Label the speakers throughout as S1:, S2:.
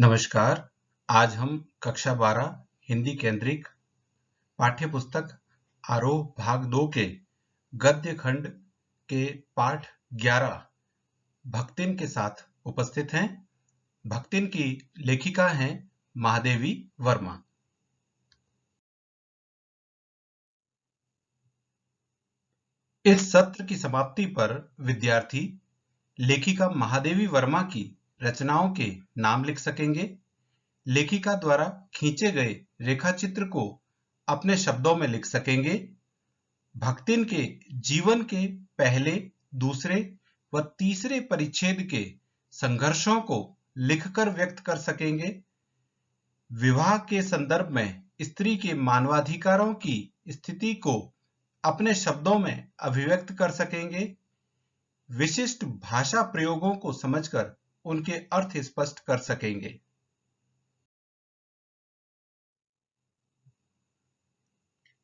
S1: नमस्कार। आज हम कक्षा 12 हिंदी केंद्रित पाठ्य पुस्तक आरोह भाग 2 के गद्य खंड के पाठ 11 भक्तिन के साथ उपस्थित हैं। भक्तिन की लेखिका हैं महादेवी वर्मा। इस सत्र की समाप्ति पर विद्यार्थी लेखिका महादेवी वर्मा की रचनाओं के नाम लिख सकेंगे। लेखिका द्वारा खींचे गए रेखाचित्र को अपने शब्दों में लिख सकेंगे। भक्तिन के जीवन के पहले, दूसरे व तीसरे परिच्छेद के संघर्षों को लिखकर व्यक्त कर सकेंगे। विवाह के संदर्भ में स्त्री के मानवाधिकारों की स्थिति को अपने शब्दों में अभिव्यक्त कर सकेंगे। विशिष्ट भाषा प्रयोगों को समझकर उनके अर्थ स्पष्ट कर सकेंगे।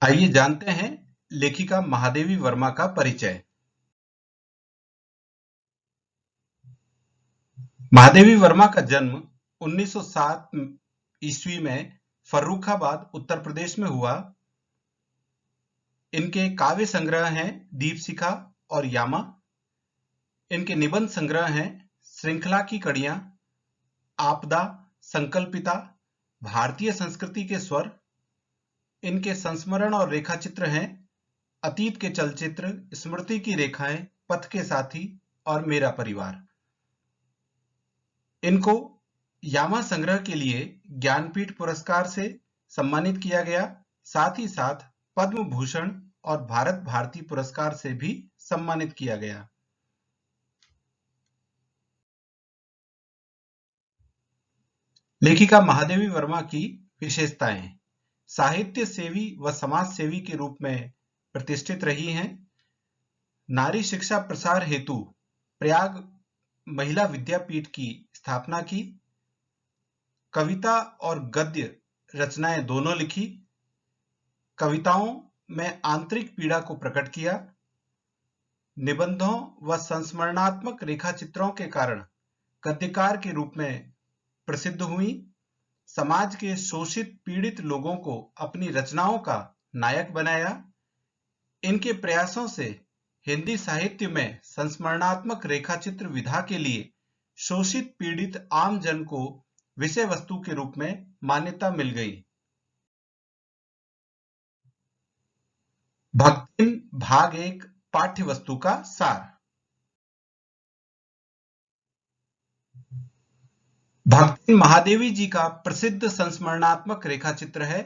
S1: आइए जानते हैं लेखिका महादेवी वर्मा का परिचय। महादेवी वर्मा का जन्म 1907 ईस्वी में फर्रुखाबाद, उत्तर प्रदेश में हुआ। इनके काव्य संग्रह हैं दीपशिखा और यामा। इनके निबंध संग्रह हैं श्रृंखला की कड़ियां, आपदा, संकल्पिता, भारतीय संस्कृति के स्वर। इनके संस्मरण और रेखाचित्र हैं अतीत के चलचित्र, स्मृति की रेखाएं, पथ के साथी और मेरा परिवार। इनको यामा संग्रह के लिए ज्ञानपीठ पुरस्कार से सम्मानित किया गया। साथ ही साथ पद्म भूषण और भारत भारती पुरस्कार से भी सम्मानित किया गया। लेखिका महादेवी वर्मा की विशेषताएं। साहित्य सेवी व समाज सेवी के रूप में प्रतिष्ठित रही हैं। नारी शिक्षा प्रसार हेतु प्रयाग महिला विद्यापीठ की स्थापना की। कविता और गद्य रचनाएं दोनों लिखी। कविताओं में आंतरिक पीड़ा को प्रकट किया। निबंधों व संस्मरणात्मक रेखाचित्रों के कारण गद्यकार के रूप में प्रसिद्ध हुई। समाज के शोषित पीड़ित लोगों को अपनी रचनाओं का नायक बनाया। इनके प्रयासों से हिंदी साहित्य में संस्मरणात्मक रेखाचित्र विधा के लिए शोषित पीड़ित आम जन को विषय वस्तु के रूप में मान्यता मिल गई। भक्तिन भाग 1 पाठ्य वस्तु का सार। भक्तिन महादेवी जी का प्रसिद्ध संस्मरणात्मक रेखाचित्र है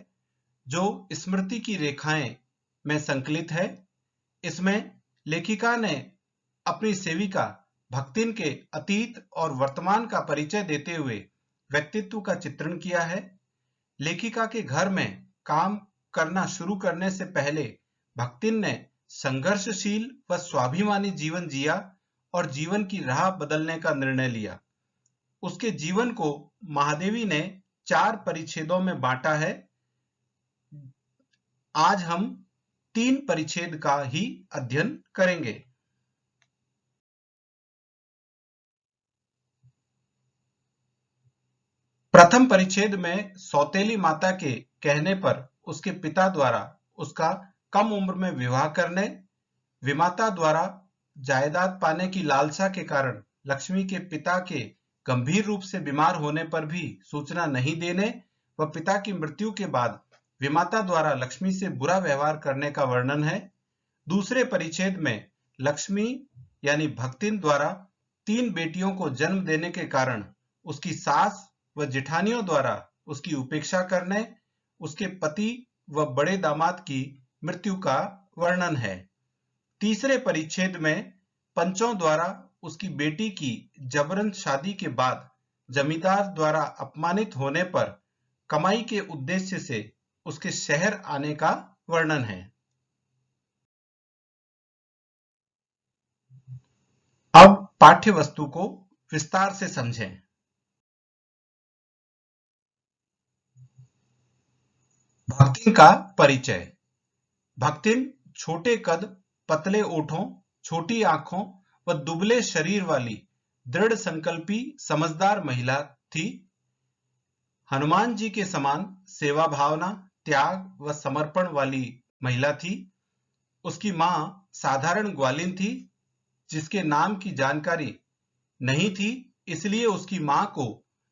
S1: जो स्मृति की रेखाएं में संकलित है। इसमें लेखिका ने अपनी सेविका भक्तिन के अतीत और वर्तमान का परिचय देते हुए व्यक्तित्व का चित्रण किया है। लेखिका के घर में काम करना शुरू करने से पहले भक्तिन ने संघर्षशील व स्वाभिमानी जीवन जिया और जीवन की राह बदलने का निर्णय लिया। उसके जीवन को महादेवी ने 4 परिच्छेदों में बांटा है। आज हम 3 परिच्छेद का ही अध्ययन करेंगे। प्रथम परिच्छेद में सौतेली माता के कहने पर उसके पिता द्वारा उसका कम उम्र में विवाह करने, विमाता द्वारा जायदाद पाने की लालसा के कारण लक्ष्मी के पिता के गंभीर रूप से बीमार होने पर भी सूचना नहीं देने व पिता की मृत्यु के बाद विमाता द्वारा लक्ष्मी से बुरा व्यवहार करने का वर्णन है। दूसरे परिच्छेद में लक्ष्मी यानी भक्तिन द्वारा 3 बेटियों को जन्म देने के कारण उसकी सास व जेठानियों द्वारा उसकी उपेक्षा करने, उसके पति व बड़े दामाद की मृत्यु का वर्णन है। तीसरे परिच्छेद में पंचों द्वारा उसकी बेटी की जबरन शादी के बाद जमींदार द्वारा अपमानित होने पर कमाई के उद्देश्य से उसके शहर आने का वर्णन है। अब पाठ्य वस्तु को विस्तार से समझें। भक्तिन का परिचय। भक्तिन छोटे कद, पतले ओठों, छोटी आंखों व दुबले शरीर वाली दृढ़ संकल्पी समझदार महिला थी। हनुमान जी के समान सेवा भावना, त्याग व समर्पण वाली महिला थी। उसकी मां साधारण ग्वालिन थी जिसके नाम की जानकारी नहीं थी, इसलिए उसकी मां को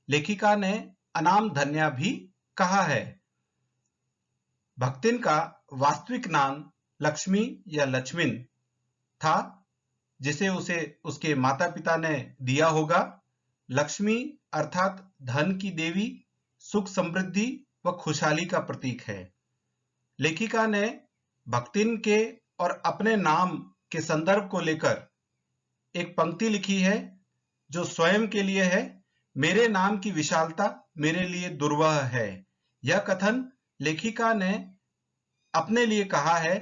S1: लेखिका ने अनाम धन्या भी कहा है। भक्तिन का वास्तविक नाम लक्ष्मी या लक्ष्मिन था, जिसे उसे उसके माता पिता ने दिया होगा। लक्ष्मी अर्थात धन की देवी, सुख समृद्धि व खुशहाली का प्रतीक है। लेखिका ने भक्तिन के और अपने नाम के संदर्भ को लेकर एक पंक्ति लिखी है जो स्वयं के लिए है। मेरे नाम की विशालता मेरे लिए दुर्वह है। यह कथन लेखिका ने अपने लिए कहा है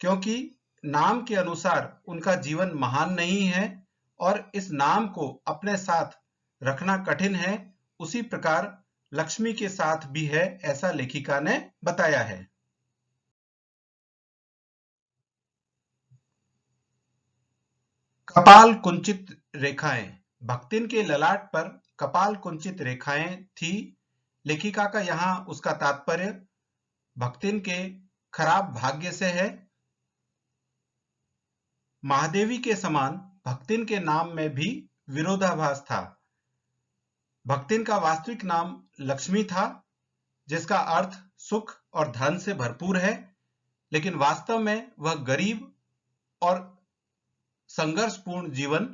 S1: क्योंकि नाम के अनुसार उनका जीवन महान नहीं है और इस नाम को अपने साथ रखना कठिन है। उसी प्रकार लक्ष्मी के साथ भी है, ऐसा लेखिका ने बताया है। कपाल कुंचित रेखाएं। भक्तिन के ललाट पर कपाल कुंचित रेखाएं थी। लेखिका का यहाँ उसका तात्पर्य भक्तिन के खराब भाग्य से है। महादेवी के समान भक्तिन के नाम में भी विरोधाभास था। भक्तिन का वास्तविक नाम लक्ष्मी था, जिसका अर्थ सुख और धन से भरपूर है, लेकिन वास्तव में वह गरीब और संघर्षपूर्ण जीवन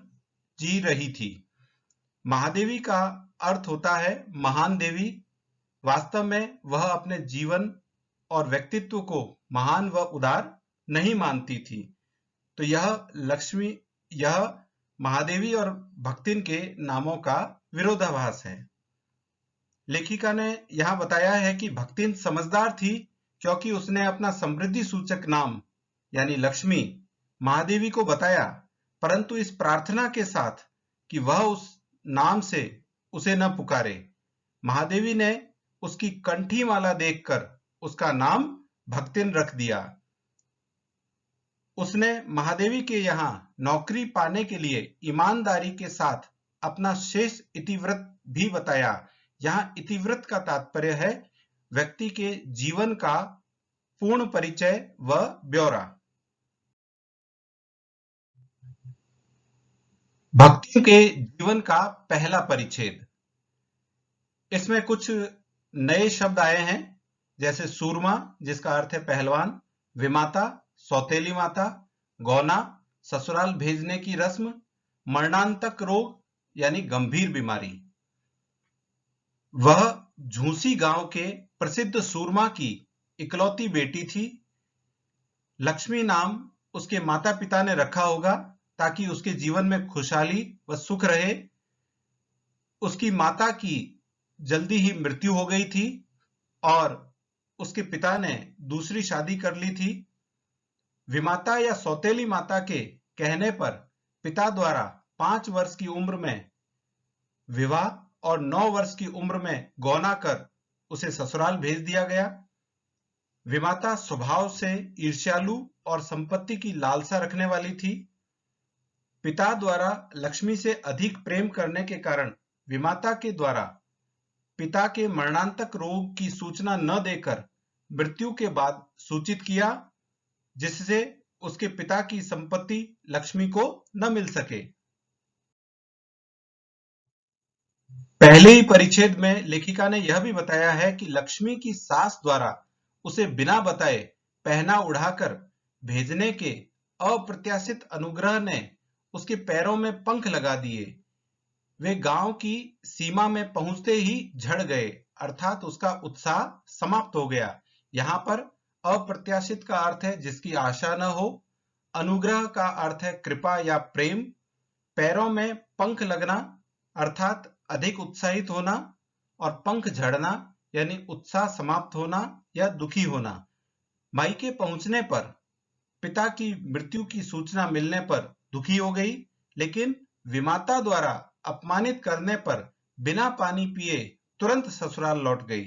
S1: जी रही थी। महादेवी का अर्थ होता है महान देवी। वास्तव में वह अपने जीवन और व्यक्तित्व को महान व उदार नहीं मानती थी। तो यह महादेवी और भक्तिन के नामों का विरोधाभास है। लेखिका ने यहां बताया है कि भक्तिन समझदार थी क्योंकि उसने अपना समृद्धि सूचक नाम यानी लक्ष्मी महादेवी को बताया, परंतु इस प्रार्थना के साथ कि वह उस नाम से उसे न पुकारे। महादेवी ने उसकी कंठी माला देखकर उसका नाम भक्तिन रख दिया। उसने महादेवी के यहाँ नौकरी पाने के लिए ईमानदारी के साथ अपना शेष इतिवृत्त भी बताया। यहाँ इतिवृत्त का तात्पर्य है व्यक्ति के जीवन का पूर्ण परिचय व ब्यौरा। भक्ति के जीवन का पहला परिच्छेद। इसमें कुछ नए शब्द आए हैं, जैसे सूरमा जिसका अर्थ है पहलवान, विमाता सौतेली माता, गौना ससुराल भेजने की रस्म, मरणांतक रोग यानी गंभीर बीमारी। वह झूसी गांव के प्रसिद्ध सूरमा की इकलौती बेटी थी। लक्ष्मी नाम उसके माता पिता ने रखा होगा ताकि उसके जीवन में खुशहाली व सुख रहे। उसकी माता की जल्दी ही मृत्यु हो गई थी और उसके पिता ने दूसरी शादी कर ली थी। विमाता या सौतेली माता के कहने पर पिता द्वारा 5 वर्ष की उम्र में विवाह और 9 वर्ष की उम्र में गौना कर उसे ससुराल भेज दिया गया। विमाता स्वभाव से ईर्ष्यालु और संपत्ति की लालसा रखने वाली थी। पिता द्वारा लक्ष्मी से अधिक प्रेम करने के कारण विमाता के द्वारा पिता के मरणांतक रोग की सूचना न देकर मृत्यु के बाद सूचित किया, जिससे उसके पिता की संपत्ति लक्ष्मी को न मिल सके। पहले ही परिच्छेद में लेखिका ने यह भी बताया है कि लक्ष्मी की सास द्वारा उसे बिना बताए पहना उड़ाकर भेजने के अप्रत्याशित अनुग्रह ने उसके पैरों में पंख लगा दिए। वे गांव की सीमा में पहुंचते ही झड़ गए, अर्थात उसका उत्साह समाप्त हो गया। यहाँ पर अप्रत्याशित का अर्थ है जिसकी आशा न हो, अनुग्रह का अर्थ है कृपा या प्रेम, पैरों में पंख लगना अर्थात अधिक उत्साहित होना, और पंख झड़ना यानी उत्साह समाप्त होना या दुखी होना। मायके पहुंचने पर पिता की मृत्यु की सूचना मिलने पर दुखी हो गई, लेकिन विमाता द्वारा अपमानित करने पर बिना पानी पिए तुरंत ससुराल लौट गई।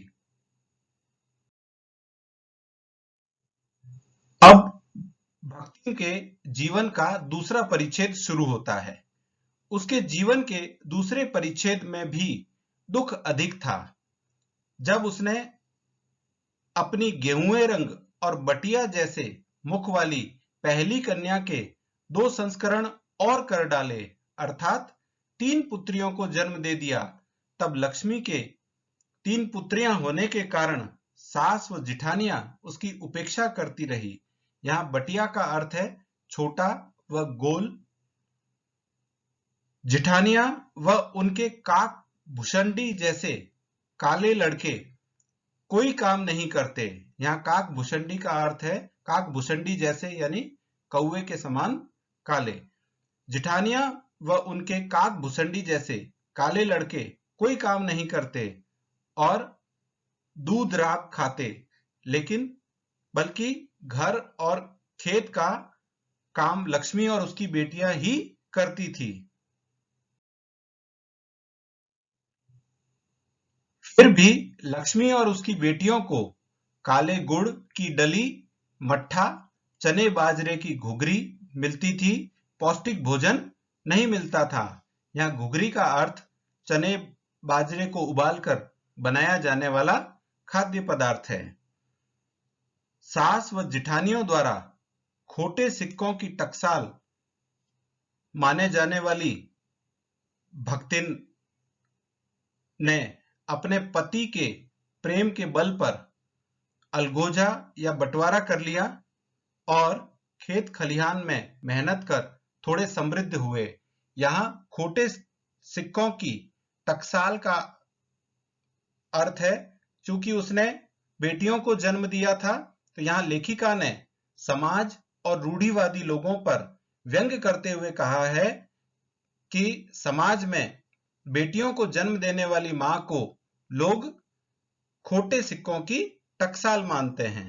S1: अब भक्ति के जीवन का दूसरा परिच्छेद शुरू होता है। उसके जीवन के दूसरे परिच्छेद में भी दुख अधिक था। जब उसने अपनी गेहुए रंग और बटिया जैसे मुख वाली पहली कन्या के 2 संस्करण और कर डाले, अर्थात 3 पुत्रियों को जन्म दे दिया, तब लक्ष्मी के 3 पुत्रियां होने के कारण सास व जिठानियां उसकी उपेक्षा करती रही। यहाँ बटिया का अर्थ है छोटा व गोल। जिठानियां व उनके काक भुषंडी जैसे काले लड़के कोई काम नहीं करते। यहाँ काक भुषंडी का अर्थ है काक भुषंडी जैसे यानी कौवे के समान काले। जिठानियां व उनके काक भुषंडी जैसे काले लड़के कोई काम नहीं करते और दूध राब खाते, लेकिन बल्कि घर और खेत का काम लक्ष्मी और उसकी बेटियां ही करती थी। फिर भी लक्ष्मी और उसकी बेटियों को काले गुड़ की डली, मट्ठा, चने बाजरे की घुघरी मिलती थी, पौष्टिक भोजन नहीं मिलता था। यहाँ घुघरी का अर्थ चने बाजरे को उबालकर बनाया जाने वाला खाद्य पदार्थ है। सास व जिठानियों द्वारा खोटे सिक्कों की टकसाल माने जाने वाली भक्तिन ने अपने पति के प्रेम के बल पर अलगोजा या बंटवारा कर लिया और खेत खलिहान में मेहनत कर थोड़े समृद्ध हुए। यहाँ खोटे सिक्कों की टकसाल का अर्थ है चूंकि उसने बेटियों को जन्म दिया था, तो यहाँ लेखिका ने समाज और रूढ़िवादी लोगों पर व्यंग्य करते हुए कहा है कि समाज में बेटियों को जन्म देने वाली मां को लोग खोटे सिक्कों की टकसाल मानते हैं।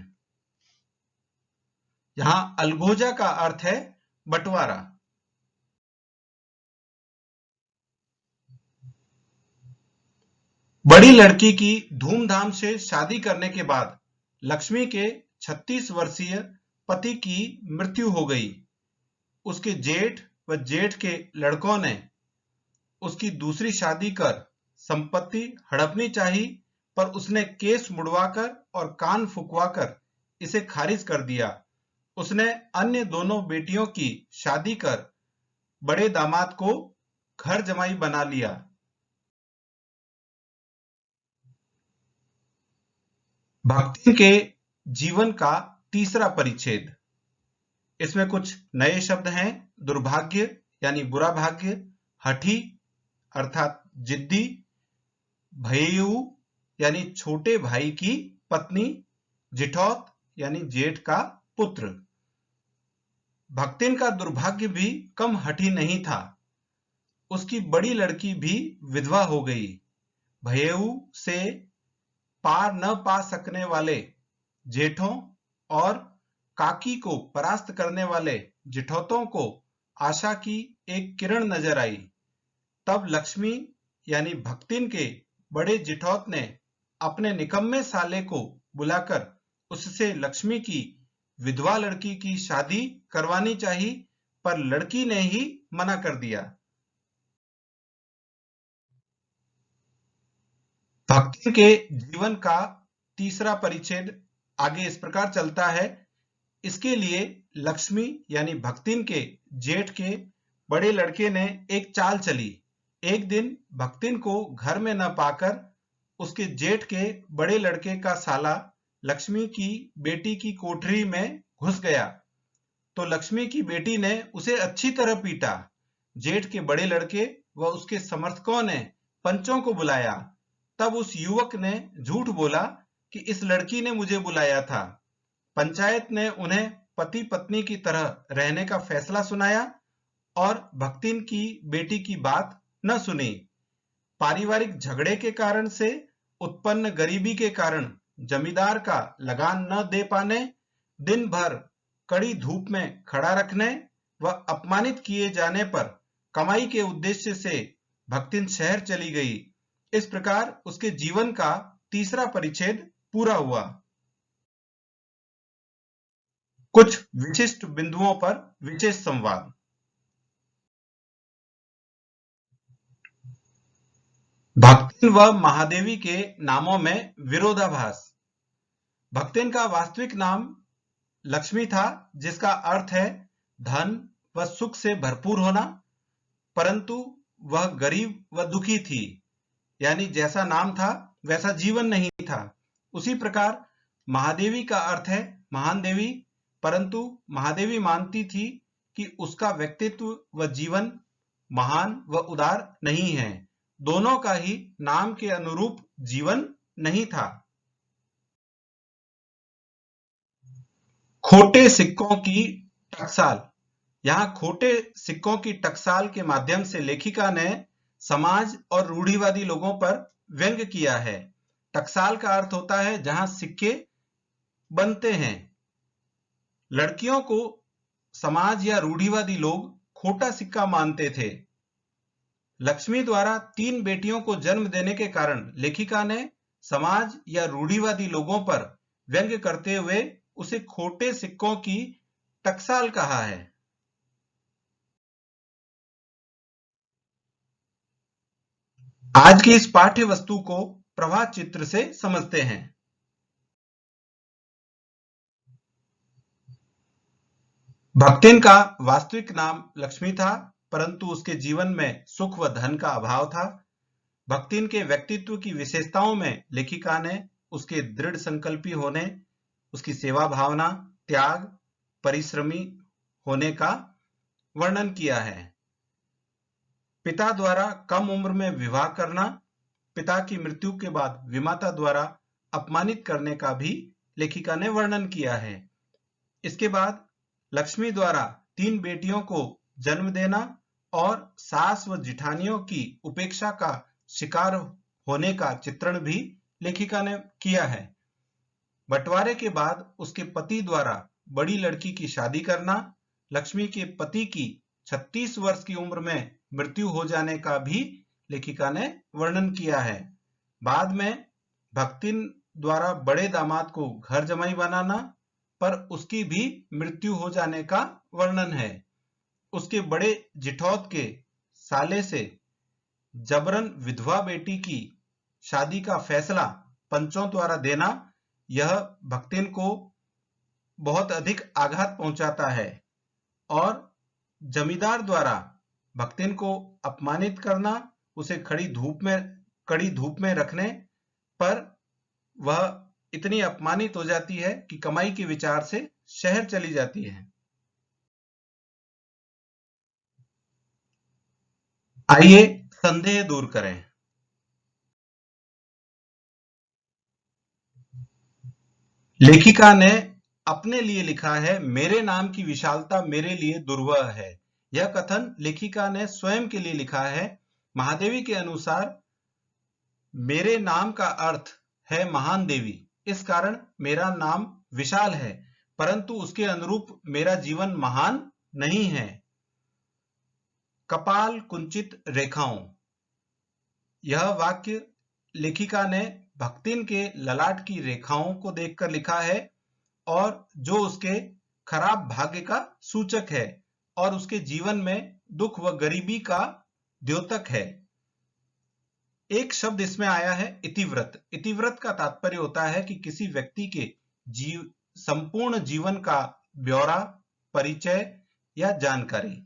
S1: यहां अलगोजा का अर्थ है बंटवारा। बड़ी लड़की की धूमधाम से शादी करने के बाद लक्ष्मी के 36 वर्षीय पति की मृत्यु हो गई। उसके जेठ व जेठ के लड़कों ने उसकी दूसरी शादी कर संपत्ति हड़पनी चाही, पर उसने केस मुड़वाकर और कान फुकवाकर इसे खारिज कर दिया। उसने अन्य दोनों बेटियों की शादी कर बड़े दामाद को घर जमाई बना लिया। भक्ति के जीवन का तीसरा परिच्छेद। इसमें कुछ नए शब्द हैं। दुर्भाग्य यानी बुरा भाग्य, हठी अर्थात जिद्दी, भयेयू यानी छोटे भाई की पत्नी, जिठौत यानी जेठ का पुत्र। भक्तिन का दुर्भाग्य भी कम हठी नहीं था। उसकी बड़ी लड़की भी विधवा हो गई। भयेयू से पार न पा सकने वाले जेठों और काकी को परास्त करने वाले जिठौतों को आशा की एक किरण नजर आई। तब लक्ष्मी यानी भक्तिन के बड़े जिठौत ने अपने निकम्मे साले को बुलाकर उससे लक्ष्मी की विधवा लड़की की शादी करवानी चाहिए, पर लड़की ने ही मना कर दिया। भक्ति के जीवन का तीसरा परिच्छेद आगे इस प्रकार चलता है। इसके लिए लक्ष्मी यानी भक्तिन के जेठ के बड़े लड़के ने एक चाल चली। एक दिन भक्तिन को घर में न पाकर उसके जेठ के बड़े लड़के का साला लक्ष्मी की बेटी की कोठरी में घुस गया, तो लक्ष्मी की बेटी ने उसे अच्छी तरह पीटा। जेठ के बड़े लड़के व उसके समर्थकों ने पंचों को बुलाया। तब उस युवक ने झूठ बोला कि इस लड़की ने मुझे बुलाया था। पंचायत ने उन्हें पति पत्नी की तरह रहने का फैसला सुनाया और भक्तिन की बेटी की बात न सुनी। पारिवारिक झगड़े के कारण से उत्पन्न गरीबी के कारण जमींदार का लगान न दे पाने, दिन भर कड़ी धूप में खड़ा रखने व अपमानित किए जाने पर कमाई के उद्देश्य से भक्तिन शहर चली गई। इस प्रकार उसके जीवन का तीसरा परिच्छेद पूरा हुआ। कुछ विशिष्ट बिंदुओं पर विशेष संवाद। भक्ति व महादेवी के नामों में विरोधाभास। भक्तिन का वास्तविक नाम लक्ष्मी था, जिसका अर्थ है धन व सुख से भरपूर होना, परंतु वह गरीब व दुखी थी, यानी जैसा नाम था वैसा जीवन नहीं था। उसी प्रकार महादेवी का अर्थ है महान देवी, परंतु महादेवी मानती थी कि उसका व्यक्तित्व व जीवन महान व उदार नहीं है। दोनों का ही नाम के अनुरूप जीवन नहीं था। खोटे सिक्कों की टकसाल। यहाँ खोटे सिक्कों की टकसाल के माध्यम से लेखिका ने समाज और रूढ़िवादी लोगों पर व्यंग्य किया है। टकसाल का अर्थ होता है जहां सिक्के बनते हैं। लड़कियों को समाज या रूढ़िवादी लोग खोटा सिक्का मानते थे। लक्ष्मी द्वारा 3 बेटियों को जन्म देने के कारण लेखिका ने समाज या रूढ़िवादी लोगों पर व्यंग्य करते हुए उसे खोटे सिक्कों की टकसाल कहा है। आज की इस पाठ्य वस्तु को प्रवाह चित्र से समझते हैं। भक्तिन का वास्तविक नाम लक्ष्मी था, परंतु उसके जीवन में सुख व धन का अभाव था। भक्तिन के व्यक्तित्व की विशेषताओं में लेखिका ने उसके दृढ़ संकल्पी होने, उसकी सेवा भावना, त्याग, परिश्रमी होने का वर्णन किया है। पिता द्वारा कम उम्र में विवाह करना, पिता की मृत्यु के बाद विमाता द्वारा अपमानित करने का भी लेखिका ने वर्णन किया है। इसके बाद लक्ष्मी द्वारा 3 बेटियों को जन्म देना और सास व जिठानियों की उपेक्षा का शिकार होने का चित्रण भी लेखिका ने किया है। बंटवारे के बाद उसके पति द्वारा बड़ी लड़की की शादी करना, लक्ष्मी के पति की 36 वर्ष की उम्र में मृत्यु हो जाने का भी लेखिका ने वर्णन किया है। बाद में भक्तिन द्वारा बड़े दामाद को घर जमाई बनाना, पर उसकी भी मृत्यु हो जाने का वर्णन है। उसके बड़े जिठौत के साले से जबरन विधवा बेटी की शादी का फैसला पंचों द्वारा देना, यह भक्तिन को बहुत अधिक आघात पहुंचाता है। और जमींदार द्वारा भक्तिन को अपमानित करना, उसे कड़ी धूप में रखने पर वह इतनी अपमानित हो जाती है कि कमाई के विचार से शहर चली जाती है। आइए संदेह दूर करें। लेखिका ने अपने लिए लिखा है, मेरे नाम की विशालता मेरे लिए दुर्वह है। यह कथन लेखिका ने स्वयं के लिए लिखा है। महादेवी के अनुसार मेरे नाम का अर्थ है महान देवी, इस कारण मेरा नाम विशाल है, परंतु उसके अनुरूप मेरा जीवन महान नहीं है। कपाल कुंचित रेखाओं। यह वाक्य लेखिका ने भक्तिन के ललाट की रेखाओं को देखकर लिखा है, और जो उसके खराब भाग्य का सूचक है और उसके जीवन में दुख व गरीबी का द्योतक है। एक शब्द इसमें आया है इतिव्रत। इतिव्रत का तात्पर्य होता है कि किसी व्यक्ति के संपूर्ण जीवन का ब्यौरा, परिचय या जानकारी।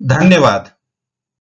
S1: धन्यवाद।